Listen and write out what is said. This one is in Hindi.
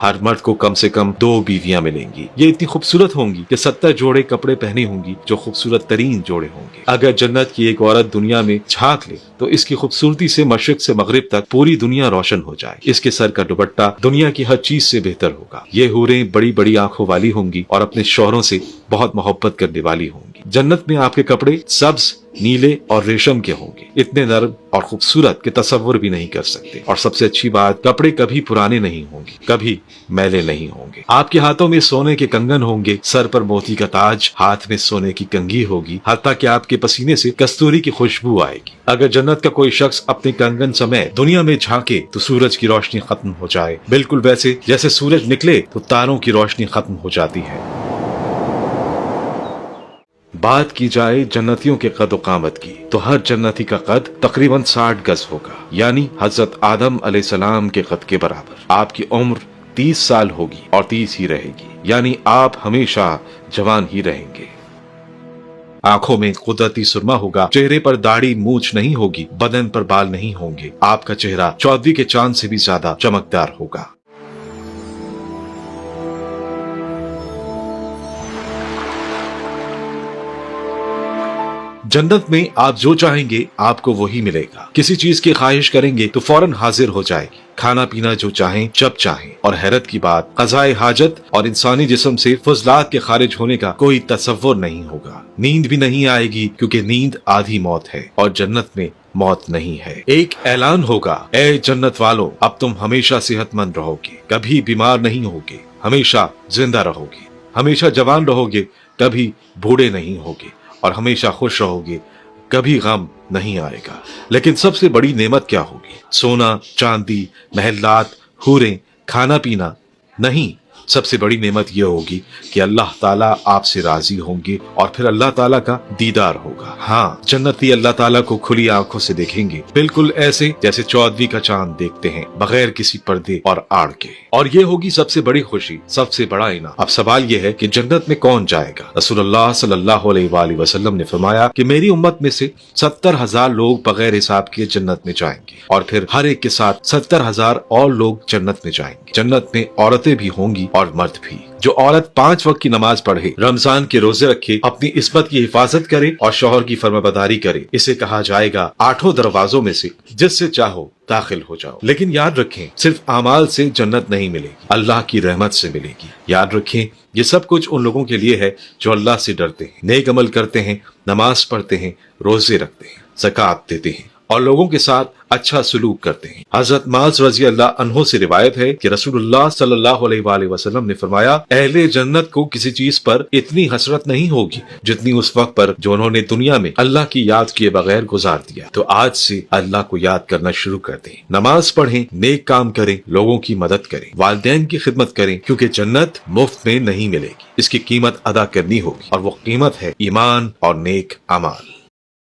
हर मर्द को कम से कम 2 बीवियां मिलेंगी। ये इतनी खूबसूरत होंगी कि 70 जोड़े कपड़े पहने होंगी जो खूबसूरत तरीन जोड़े होंगे। अगर जन्नत की एक औरत दुनिया में झांक ले तो इसकी खूबसूरती से मशरिक से मगरिब तक पूरी दुनिया रोशन हो जाए। इसके सर का दुपट्टा दुनिया की हर चीज से बेहतर होगा। ये हूरें बड़ी बड़ी आंखों वाली होंगी और अपने शौहरों से बहुत मोहब्बत करने वाली होंगी। जन्नत में आपके कपड़े सब्ज, नीले और रेशम के होंगे, इतने नरम और खूबसूरत कि तसव्वुर भी नहीं कर सकते। और सबसे अच्छी बात, कपड़े कभी पुराने नहीं होंगे, कभी मैले नहीं होंगे। आपके हाथों में सोने के कंगन होंगे, सर पर मोती का ताज, हाथ में सोने की कंघी होगी, हत्ता कि आपके पसीने से कस्तूरी की खुशबू आएगी। अगर जन्नत का कोई शख्स अपने कंगन समेत दुनिया में झांके तो सूरज की रोशनी खत्म हो जाए, बिल्कुल वैसे जैसे सूरज निकले तो तारों की रोशनी खत्म हो जाती है। बात की जाए जन्नतियों के कद कामत की तो हर जन्नती का कद तकरीबन 60 गज होगा, यानी हजरत आदम अलैहिस्सलाम के कद के बराबर। आपकी उम्र 30 साल होगी और 30 ही रहेगी, यानी आप हमेशा जवान ही रहेंगे। आंखों में कुदरती सुरमा होगा, चेहरे पर दाढ़ी मूछ नहीं होगी, बदन पर बाल नहीं होंगे। आपका चेहरा चौदवी के चांद से भी ज्यादा चमकदार होगा। जन्नत में आप जो चाहेंगे आपको वही मिलेगा। किसी चीज की ख्वाहिश करेंगे तो फौरन हाजिर हो जाएगी। खाना पीना जो चाहें जब चाहें। और हैरत की बात, क़ज़ाए हाजत और इंसानी जिस्म से फजलात के खारिज होने का कोई तसव्वुर नहीं होगा। नींद भी नहीं आएगी क्योंकि नींद आधी मौत है और जन्नत में मौत नहीं है। एक ऐलान होगा, ए जन्नत वालों, अब तुम हमेशा सेहतमंद रहोगे, कभी बीमार नहीं होगे, हमेशा जिंदा रहोगे, हमेशा जवान रहोगे, कभी बूढ़े नहीं होगे और हमेशा खुश रहोगे, कभी गम नहीं आएगा। लेकिन सबसे बड़ी नेमत क्या होगी? सोना, चांदी, महलात, हूरें, खाना पीना नहीं। सबसे बड़ी नेमत यह होगी कि अल्लाह ताला आपसे राजी होंगे और फिर अल्लाह ताला का दीदार होगा। हाँ, जन्नती अल्लाह ताला को खुली आंखों से देखेंगे, बिल्कुल ऐसे जैसे चौदवी का चांद देखते हैं, बगैर किसी पर्दे और आड़ के। और ये होगी सबसे बड़ी खुशी, सबसे बड़ा इनाम। अब सवाल यह है कि जन्नत में कौन जाएगा? रसूलुल्लाह सल्लल्लाहु अलैहि वसल्लम ने फरमाया कि मेरी उम्मत में से 70,000 लोग बगैर हिसाब के जन्नत में जाएंगे और फिर हर एक के साथ 70,000 और लोग जन्नत में जाएंगे। जन्नत में औरतें भी होंगी और मर्द भी। जो औरत 5 वक्त की नमाज पढ़े, रमजान के रोजे रखे, अपनी इस्मत की हिफाजत करे और शौहर की फरमाबरदारी करे, इसे कहा जाएगा 8 दरवाजों में से जिससे चाहो दाखिल हो जाओ। लेकिन याद रखें, सिर्फ अमाल से जन्नत नहीं मिलेगी, अल्लाह की रहमत से मिलेगी। याद रखें, ये सब कुछ उन लोगों के लिए है जो अल्लाह से डरते हैं, नेक अमल करते हैं, नमाज पढ़ते हैं, रोजे रखते हैं, ज़कात देते हैं और लोगों के साथ अच्छा सलूक करते हैं। हजरत माज रजी अल्लाह अन्हो से रिवायत है कि रसूलुल्लाह सल्लल्लाहु अलैहि वसल्लम ने फरमाया, अहले जन्नत को किसी चीज पर इतनी हसरत नहीं होगी जितनी उस वक्त पर जो उन्होंने दुनिया में अल्लाह की याद किए बगैर गुजार दिया। तो आज से अल्लाह को याद करना शुरू कर दें, नमाज पढ़ें, नेक काम करें, लोगों की मदद करें, वालिदैन की खिदमत करें, क्योंकि जन्नत मुफ्त में नहीं मिलेगी, इसकी कीमत अदा करनी होगी और वो कीमत है ईमान और नेक अमाल।